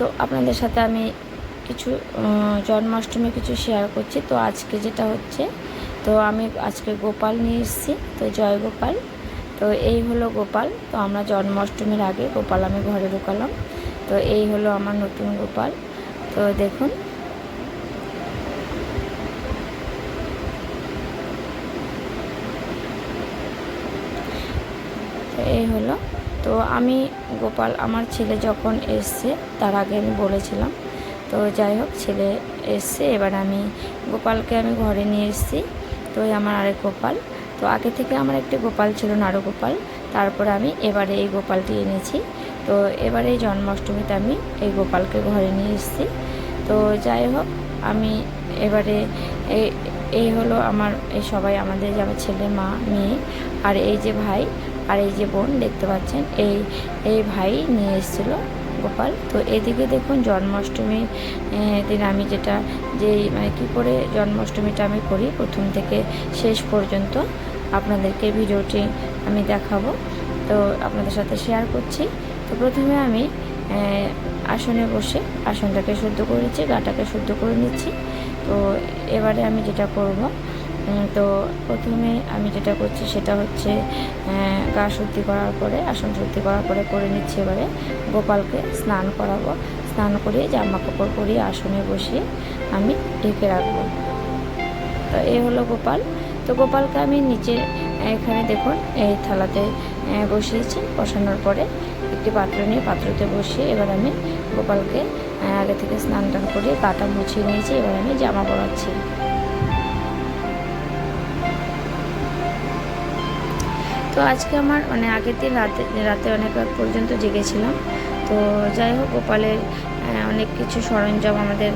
তো আপনাদের সাথে আমি কিছু জন্মাষ্টমী কিছু শেয়ার করছি। তো আজকে যেটা হচ্ছে, তো আমি আজকে গোপাল নিয়ে এসেছি, তো জয় গোপাল। তো এই হলো গোপাল। তো আমরা জন্মাষ্টমীর আগে গোপাল আমি ঘরে ঢুকালাম। তো এই হলো আমার নতুন গোপাল। তো দেখুন, তো এই হলো। তো আমি গোপাল আমার ছেলে যখন এসছে তার আগে আমি বলেছিলাম, তো যাই হোক ছেলে এসছে, এবার আমি গোপালকে আমি ঘরে নিয়ে এসেছি। তো এই আমার আরেক গোপাল। তো আগে থেকে আমার একটি গোপাল ছিল, নাড়ু গোপাল। তারপরে আমি এবারে এই গোপালটি এনেছি। তো এবারে এই জন্মাষ্টমীতে আমি এই গোপালকে ঘরে নিয়ে এসেছি। তো যাই হোক, আমি এবারে এই হলো আমার এই সবাই আমাদের যে আমার ছেলে, মা, মেয়ে, আর এই যে ভাই, আর এই যে বোন দেখতে পাচ্ছেন, এই ভাই নিয়ে এসেছিলো গোপাল। তো এদিকে দেখুন, জন্মাষ্টমীর দিন আমি যেটা মানে কী করে জন্মাষ্টমীটা আমি করি প্রথম থেকে শেষ পর্যন্ত আপনাদেরকে ভিডিওটি আমি দেখাবো, তো আপনাদের সাথে শেয়ার করছি। তো প্রথমে আমি আসনে বসে আসনটাকে শুদ্ধ করে নিচ্ছি, গাটাকে শুদ্ধ করে নিচ্ছি। তো এবারে আমি যেটা করব, তো প্রথমে আমি যেটা করছি সেটা হচ্ছে গা শুদ্ধি করার পরে, আসন শুদ্ধি করার পরে করে নিচ্ছি। এবারে গোপালকে স্নান করাবো, স্নান করিয়ে জামা কাপড় পরিয়ে আসনে বসিয়ে আমি ঢেকে রাখবো। তো এই হলো গোপাল। তো গোপালকে আমি নিচে এখানে দেখুন এই থালাতে বসিয়েছি। বসানোর পরে একটি পাত্র নিয়ে পাত্রতে বসিয়ে এবার আমি গোপালকে আগে থেকে স্নান টান করিয়ে গাটা মুছিয়ে নিয়েছি। এবার আমি জামা পরাচ্ছি। তো আজকে আমার মানে আগের দিন রাতে অনেক রাত পর্যন্ত জেগেছিলাম। তো যাই হোক, গোপালের অনেক কিছু সরঞ্জাম আমাদের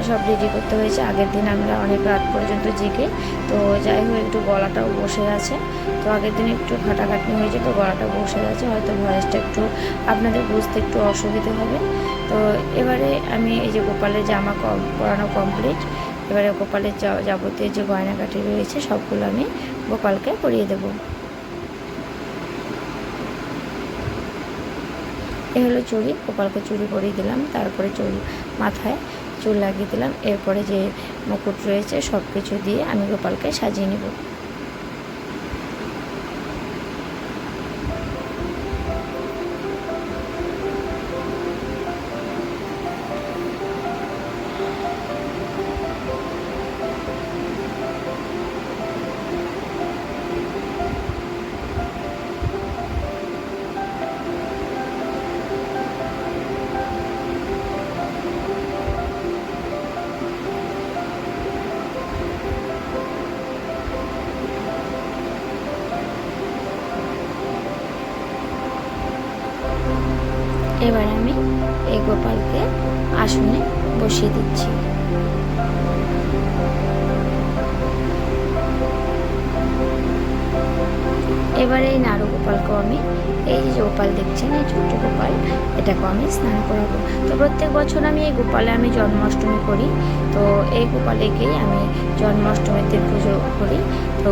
সব রেডি করতে হয়েছে। আগের দিন আমরা অনেক রাত পর্যন্ত জেগে, তো যাই হোক একটু গলাটাও বসে আছে। তো আগের দিন একটু খাটাখাটনি হয়েছে, তো গলাটা বসে আছে, হয়তো ভয়েসটা একটু আপনাদের বুঝতে একটু অসুবিধে হবে। তো এবারে আমি এই যে গোপালের জামা পরানো কমপ্লিট। এবারে গোপালের যাবতীয় যে গয়নাকাটি রয়েছে সবগুলো আমি গোপালকে পরিয়ে দেবো। এ হলো চুড়ি, গোপালকে চুড়ি পরিয়ে দিলাম, তারপরে মাথায় চুল লাগিয়ে দিলাম। এরপরে যে মুকুট রয়েছে সব কিছু দিয়ে আমি গোপালকে সাজিয়ে নেব। এবার আমি এই গোপালকে আসনে বসিয়ে দিচ্ছি। এবারে এই নাড়ু গোপালকেও আমি, এই যে গোপাল দেখছেন এই ছোট্ট গোপাল, এটাকেও আমি স্নান করাবো। তো প্রত্যেক বছর আমি এই গোপালে আমি জন্মাষ্টমী করি। তো এই গোপালেকেই আমি জন্মাষ্টমীতে পুজো করি। তো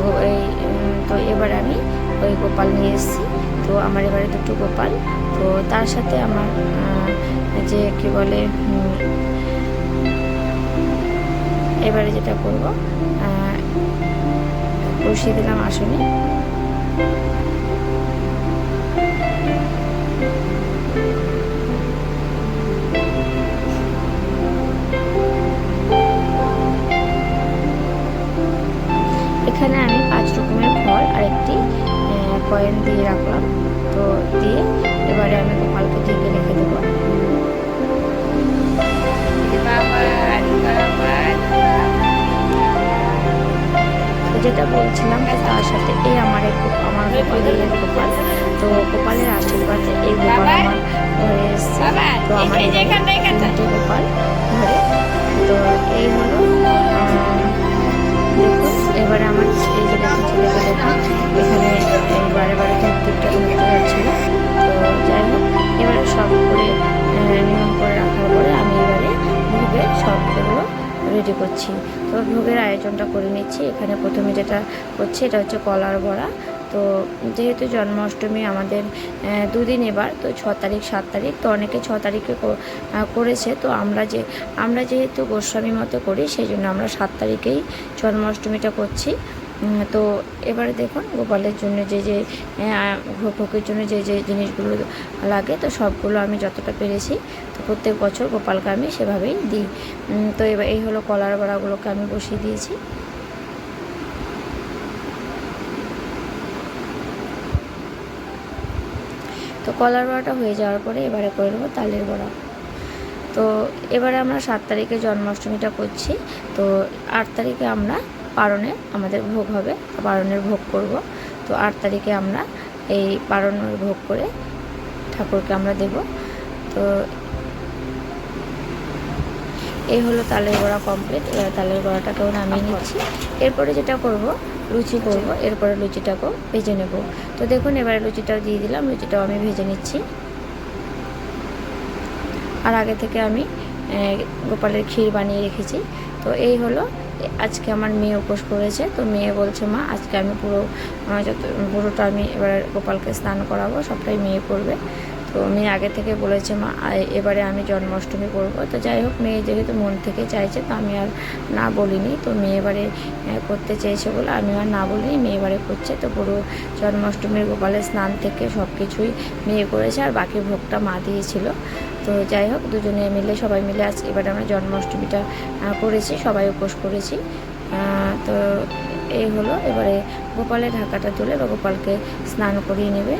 এবার আমি ওই গোপাল নিয়ে এসেছি। তো আমার এবারে দুটো গোপাল। তো তার সাথে আমার যে কি বলে, এবারে যেটা করব, বসিয়ে দিলাম আসনে। এখানে আমি 5 রকমের ফল আর একটি কয়েন দিয়ে রাখলাম। তো দিয়ে এবারে আমি গোপালকে ঢেকে রেখে দেবো। যেটা বলছিলাম, তার সাথে এই আমার গোপালের গোপাল। তো গোপালের আশীর্বাদে এই গোপাল আমার ঘরে এসছে। তো আমার তিনটে গোপাল ঘরে। তো এই হলো, দেখুন এবারে আমার এই যে দেখুন ছেলেকে দেখুন এখানে বারে বারে ধূপটা ধরতে যাচ্ছিল। তো যাই হোক, এবারে সব করে নিয়ম করে রাখার পরে আমি এবারে ভোগের সব এগুলো রেডি করছি। তো ভোগের আয়োজনটা করে নিচ্ছি। এখানে প্রথমে যেটা করছি এটা হচ্ছে কলার বড়া। তো যেহেতু জন্মাষ্টমী আমাদের দুদিন এবার, তো 6 তারিখ 7 তারিখ, তো অনেকে 6 তারিখে করেছে। তো আমরা যেহেতু গোস্বামী মতো করি, সেই জন্য আমরা 7 তারিখেই জন্মাষ্টমীটা করছি। তো এবারে দেখুন গোপালের জন্য যে ভোগের জন্য যে জিনিসগুলো লাগে, তো সবগুলো আমি যতটা পেরেছি, তো প্রত্যেক বছর গোপালকে আমি সেভাবেই দিই। তো এবার এই হলো কলার বড়াগুলোকে আমি বসিয়ে দিয়েছি। তো কলার বড়াটা হয়ে যাওয়ার পরে এবারে করে নেবো তালের বড়া। তো এবারে আমরা 7 তারিখে জন্মাষ্টমীটা করছি। তো 8 তারিখে আমরা পারণে আমাদের ভোগ হবে, পারণের ভোগ করব। তো 8 তারিখে আমরা এই পারণের ভোগ করে ঠাকুরকে আমরা দেব। তো এই হলো তালের বড়া কমপ্লিট। এবার তালের বড়াটাকেও নামিয়ে নিচ্ছি। এরপরে যেটা করব, লুচি করব। এরপরে লুচিটাকেও ভেজে নেব। তো দেখুন এবারে লুচিটাও দিয়ে দিলাম, লুচিটাও আমি ভেজে নিচ্ছি। আর আগে থেকে আমি গোপালের ক্ষীর বানিয়ে রেখেছি। তো এই হলো, আজকে আমার মেয়ে উপোস করেছে। তো মেয়ে বলছে মা আজকে আমি পুরোটা আমি এবার গোপালকে স্নান করাবো, সবটাই মেয়ে করবে। তো মেয়ে আগে থেকে বলেছে মা এবারে আমি জন্মাষ্টমী করব। তো যাই হোক, মেয়ে যেহেতু মন থেকে চাইছে, তো আমি আর না বলিনি। তো মেয়ে এবারে করতে চেয়েছে বলে আমি আর না বলিনি, মেয়ে এবারে করছে। তো পুরো জন্মাষ্টমীর গোপালের স্নান থেকে সব কিছুই মেয়ে করেছে, আর বাকি ভোগটা মা দিয়েছিল। তো যাই হোক, দুজনে মিলে সবাই মিলে আজ এবারে আমরা জন্মাষ্টমীটা করেছি, সবাই উপোস করেছি। তো এই হলো, এবারে গোপালের ঢাকাটা তুলে বা গোপালকে স্নান করিয়ে নেবে।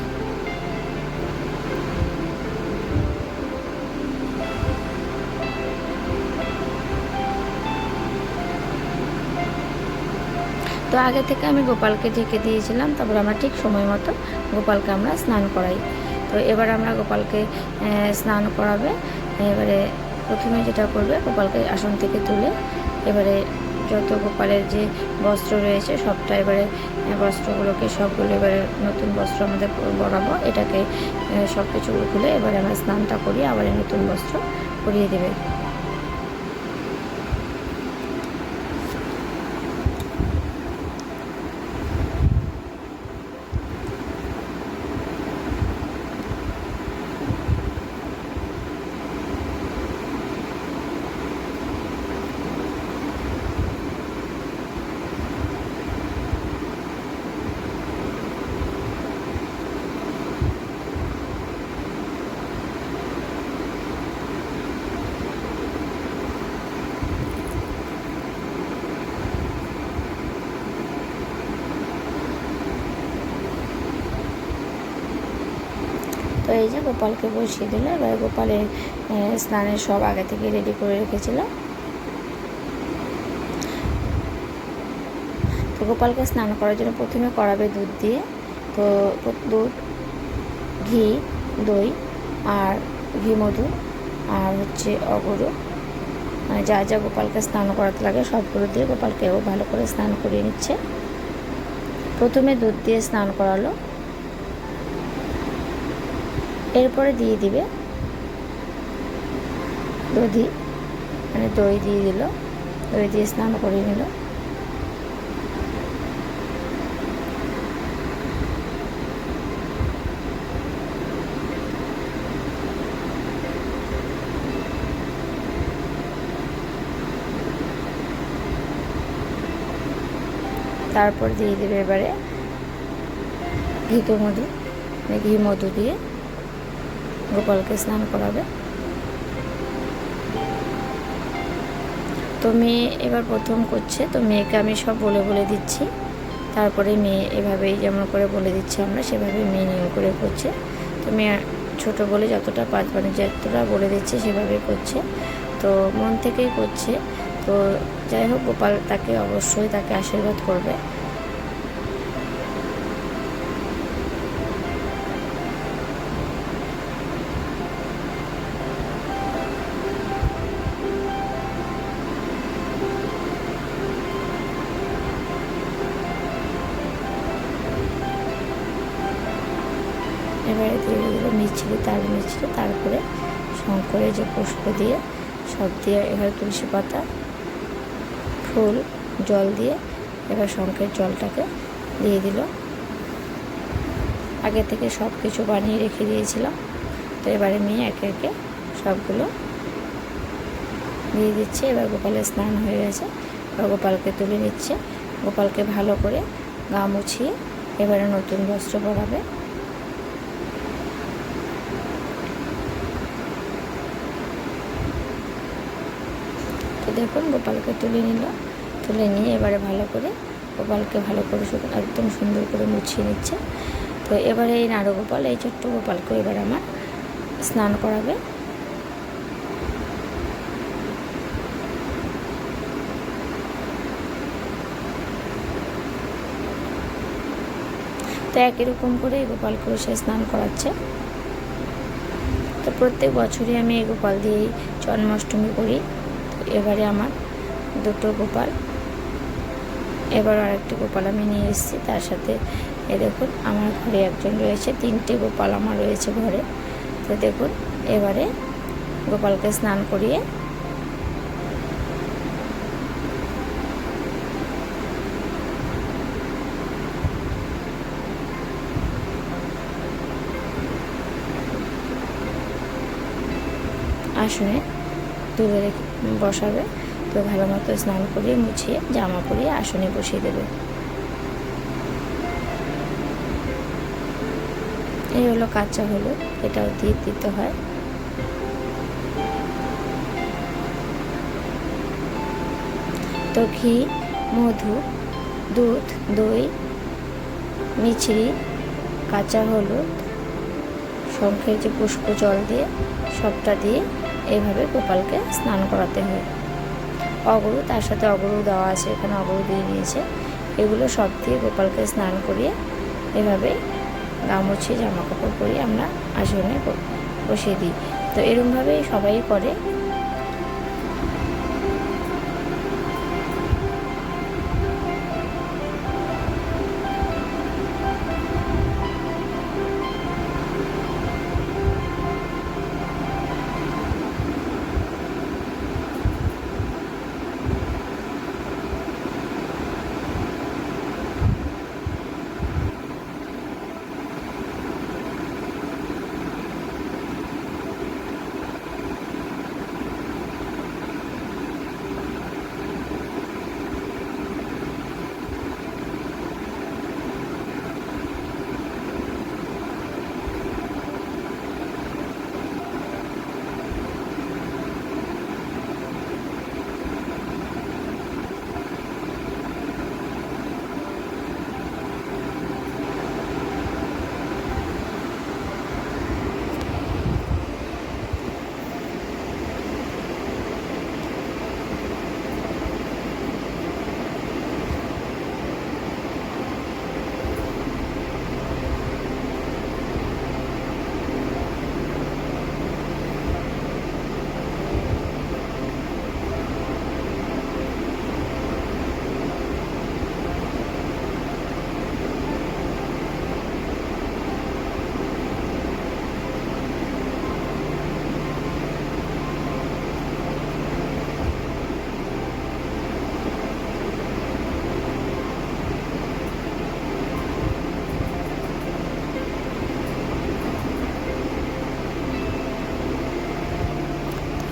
তো আগে থেকে আমি গোপালকে ঢেকে দিয়েছিলাম, তারপর আমরা ঠিক সময় মতো গোপালকে আমরা স্নান করাই। তো এবার আমরা গোপালকে স্নান করাবে। এবারে প্রথমে যেটা করবে, গোপালকে আসন থেকে তুলে এবারে যত গোপালের যে বস্ত্র রয়েছে সবটা এবারে বস্ত্রগুলোকে সবগুলো এবারে নতুন বস্ত্র আমাদের পরাবো। এটাকে সব কিছু খুলে এবারে আমরা স্নানটা করি, আবার নতুন বস্ত্র পরিয়ে দেবে। তো এই যে গোপালকে বসিয়ে দিল। এবার গোপালের স্নানের সব আগে থেকে রেডি করে রেখেছিল। তো গোপালকে স্নান করার জন্য প্রথমে করাবে দুধ দিয়ে। তো দুধ, ঘি, দই আর ঘি মধু আর হচ্ছে অগরু, মানে যা যা গোপালকে স্নান করাতে লাগে সবগুলো দিয়ে গোপালকেও ভালো করে স্নান করিয়ে নিচ্ছে। প্রথমে দুধ দিয়ে স্নান করালো, এরপরে দিয়ে দিবে দধি, মানে দই দিয়ে দিল, দই দিয়ে স্নান করিয়ে নিল। তারপর দিয়ে দেবে এবারে মধু, মানে ঘি মধু দিয়ে গোপালকে স্নান করাবে। তো মেয়ে এবার প্রথম করছে, তো মেয়েকে আমি সব বলে বলে দিচ্ছি। তারপরে মেয়ে এভাবেই যেমন করে বলে দিচ্ছে আমরা, সেভাবেই মেয়ে নিয়ম করে করছে। তো মেয়ে ছোটো বলে যতটা মানে যতটা বলে দিচ্ছে সেভাবেই করছে, তো মন থেকেই করছে। তো যাই হোক, গোপাল তাকে অবশ্যই তাকে আশীর্বাদ করবে। এবারে দিয়ে দিল মিছরি, তারপরে শঙ্করের যে পুষ্প দিয়ে সব দিয়ে, এবার তুলসী পাতা, ফুল, জল দিয়ে এবার শঙ্খের জলটাকে দিয়ে দিল। আগে থেকে সব কিছু বানিয়ে রেখে দিয়েছিলাম। তো এবারে আমি একে একে সবগুলো দিয়ে দিচ্ছি। এবার গোপালের স্নান হয়ে গেছে, এবার গোপালকে তুলে নিচ্ছে। গোপালকে ভালো করে গা মুছিয়ে এবারে নতুন বস্ত্র পরাবে। তো দেখুন গোপালকে তুলে নিল, তুলে নিয়ে এবারে ভালো করে গোপালকে ভালো করে একদম সুন্দর করে মুছিয়ে নিচ্ছে। তো এবারে এই নাড়ুগোপাল, এই ছোট্ট গোপালকে এবার আমার স্নান করাবে। তো একই রকম করে এই গোপালকেও সে স্নান করাচ্ছে। তো প্রত্যেক বছরই আমি এই গোপাল দিয়েই জন্মাষ্টমী করি। তো এবারে আমার দুটো গোপাল, এবার আরেকটি গোপাল আমি নিয়ে এসেছি। তার সাথে এ দেখুন আমার ঘরে একজন রয়েছে, 3টে গোপাল আমার রয়েছে ঘরে। তো দেখুন এবারে গোপালকে স্নান করিয়ে আসনে তুলে রেখে বসাবে। তো ভালো মতো স্নান করিয়ে মুছিয়ে জামা পরিয়ে আসনে বসিয়ে দেবে। এই হলো কাঁচা হলুদ, এটাও দিয়ে দিতে হয়। তো ঘি, মধু, দুধ, দই, মিছরি, কাঁচা হলুদ, শঙ্খের যে পুষ্প জল দিয়ে সবটা দিয়ে এইভাবে গোপালকে স্নান করাতে হয়। অগরু, তার সাথে অগরু দেওয়া আছে, এখানে অগরু দিয়ে নিয়েছে। এগুলো সব দিয়ে গোপালকে স্নান করিয়ে এভাবে গা মুছিয়ে জামা কাপড় পরিয়ে আমরা আসনে বসিয়ে দিই। তো এরকমভাবেই সবাই করে।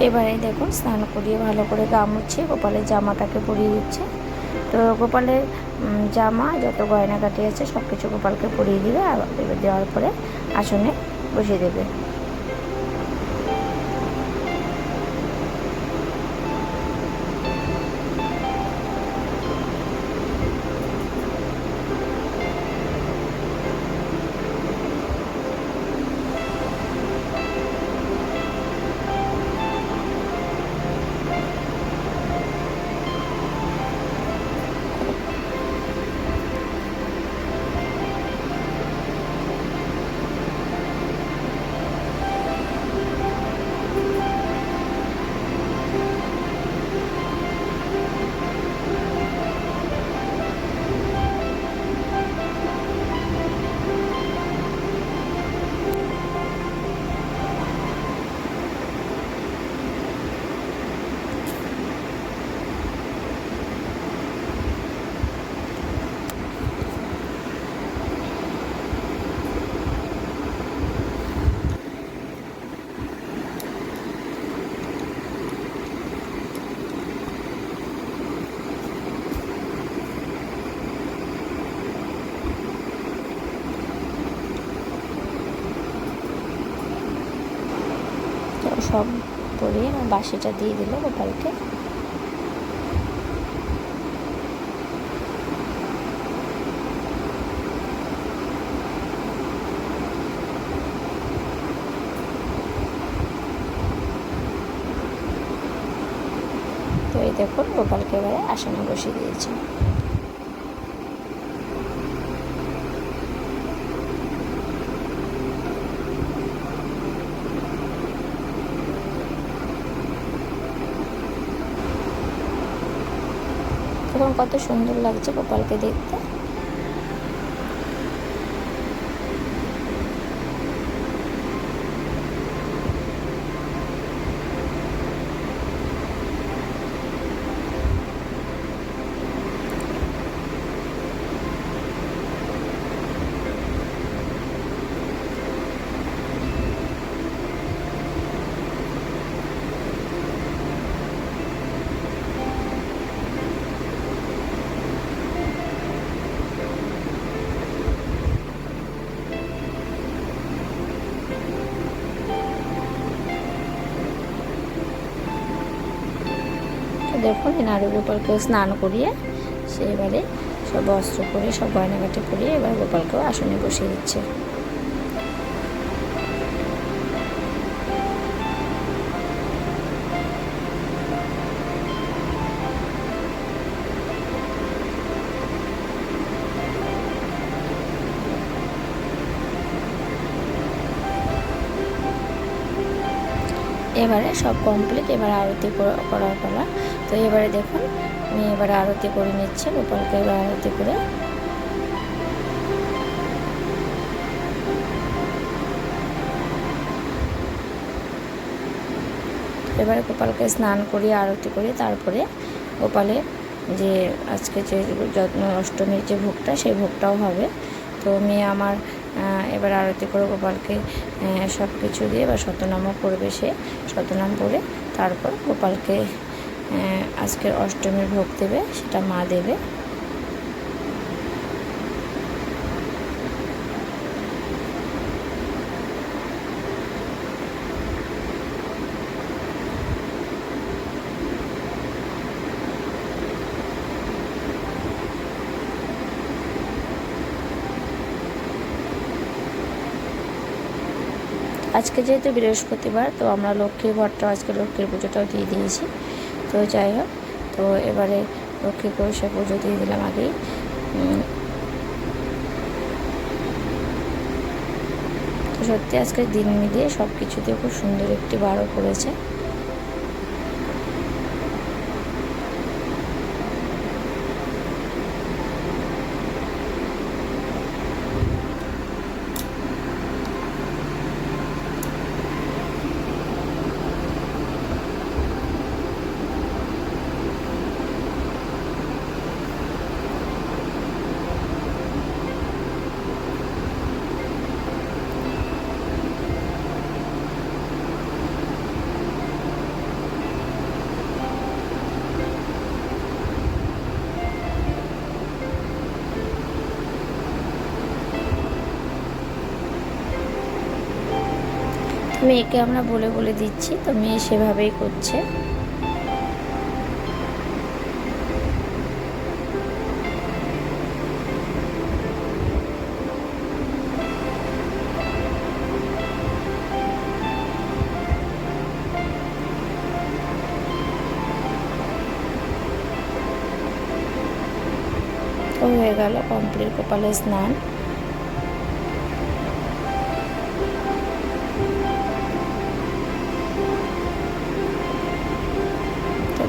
এবারে দেখুন স্নান করিয়ে ভালো করে গা মুছিয়ে গোপালের জামাটাকে পরিয়ে দিচ্ছে। তো গোপালের জামা যত গয়নাগাটি আছে সব কিছু গোপালকে পরিয়ে দিবে, আর দেওয়ার পরে আসনে বসিয়ে দেবে। সব পরিয়ে বাসিটা দিয়ে দিল গোপালকে। তো এই দেখুন গোপালকে এবারে আসনে বসিয়ে দিয়েছে। এখন কত সুন্দর লাগছে গোপালকে দেখতে। দেখুন নাড়ু গোপালকে স্নান করিয়ে সে এবারে সব বস্ত্র পরে সব গয়নাগাটি পরিয়ে এবার গোপালকেও আসনে বসিয়ে দিচ্ছে। এবারে সব কমপ্লিট, এবার আরতি করার পালা। তো এবারে দেখুন আমি এবারে আরতি করে নিচ্ছে গোপালকে, এবার আরতি করে এবারে গোপালকে স্নান করিয়ে আরতি করি। তারপরে গোপালের যে আজকে যে অষ্টমীর যে ভোগটা সেই ভোগটাও হবে। তো মেয়ে আমার এবার আরতি করে গোপালকে সব কিছু দিয়ে বা শতনামও করবে, সে শতনাম পড়ে তারপর গোপালকে আজকের অষ্টমীর ভোগ দেবে, সেটা মা দেবে। আজকে যেহেতু বৃহস্পতিবার, তো আমরা লক্ষ্মীর ঘরটা আজকে লক্ষ্মীর পুজোটাও দিয়ে দিয়েছি। তো যাই হোক, তো এবারে লক্ষ্মী কলসে পুজো দিয়ে দিলাম আগেই। তো সত্যি আজকের দিন মিলিয়ে সব কিছুতে খুব সুন্দর একটি বারও পড়েছে। মেয়েকে আমরা বলে বলে দিচ্ছি, তো মেয়ে সেভাবেই করছে। তো হয়ে গেল কমপ্লিট গোপালের স্নান।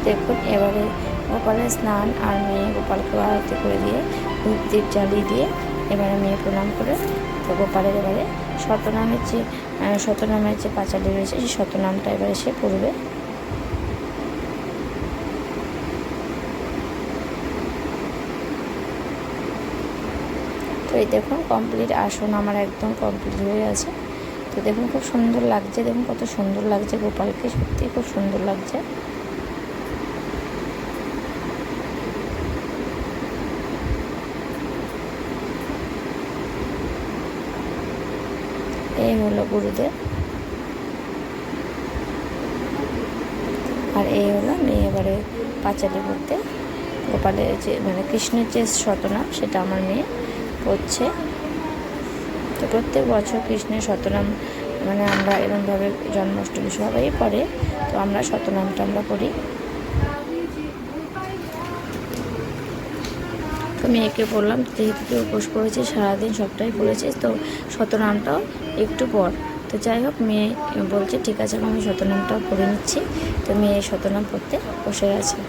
দেখুন এবারে গোপালের স্নান আর মেয়ে গোপালকে আরতি করে দিয়ে ধূপ দীপ জ্বালিয়ে দিয়ে এবারে মেয়ে প্রণাম করে তো গোপালের এবারে শতনামের যে পাঁচালি রয়েছে সেই শতনামটা এবারে সে পড়বে। তো এই দেখুন কমপ্লিট আসন আমার একদম কমপ্লিট হয়ে আছে। তো দেখুন খুব সুন্দর লাগছে, দেখুন কত সুন্দর লাগছে গোপালকে, সত্যি খুব সুন্দর লাগছে। এই হলো গুরুদেব। আর এই হলো মেয়ে এবারে পাঁচালি পড়তে, গোপালের যে মানে কৃষ্ণের যে শতনাম সেটা আমার মেয়ে পড়ছে। তো প্রত্যেক বছর কৃষ্ণের শতনাম মানে আমরা এরকমভাবে জন্মাষ্টমী সবাই পড়ে, তো আমরা শতনামটা আমরা পড়ি। তো মেয়েকে বললাম যেহেতু তুই উপোস করেছিস সারাদিন সবটাই পড়েছিস, তো শতনামটাও একটু পড়। তো যাই হোক মেয়ে বলছে ঠিক আছে আমি শতনামটাও পড়ে নিচ্ছি। তো মেয়ে শতনাম পড়তে বসে গেছে।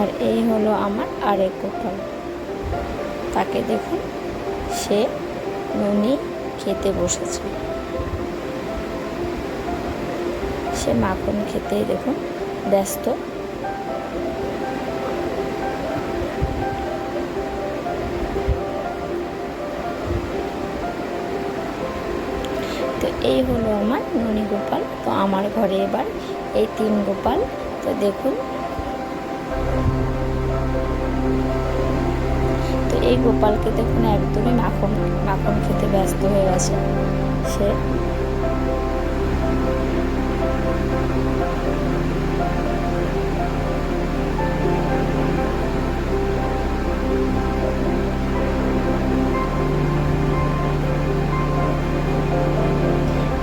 আর এই হলো আমার আরেক গোপাল, তাকে দেখুন সে ননি খেতে বসেছে, সে মাখন খেতেই দেখুন ব্যস্ত। তো এই হলো আমার ননি গোপাল। তো আমার ঘরে এবার এই 3 গোপাল। তো দেখুন, তো এই গোপালকে দেখুন একদমই মাখন মাখন খেতে ব্যস্ত হয়ে গেছে সে।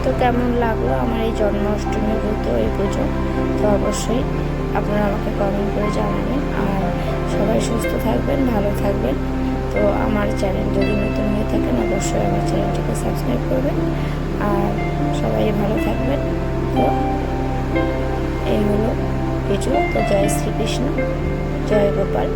তো কেমন লাগলো আমার এই জন্মাষ্টমী ব্রত, এই পুজো? তো অবশ্যই আপনারা আমাকে কমেন্ট করে জানাবেন। আর সবাই সুস্থ থাকবেন, ভালো থাকবেন। তো আমার চ্যানেল যদি নতুন হয়ে থাকেন অবশ্যই আমার চ্যানেলটিকে সাবস্ক্রাইব করবেন। আর সবাই ভালো থাকবেন। তো এই হলো পুজো। তো জয় শ্রীকৃষ্ণ, জয় গোপাল।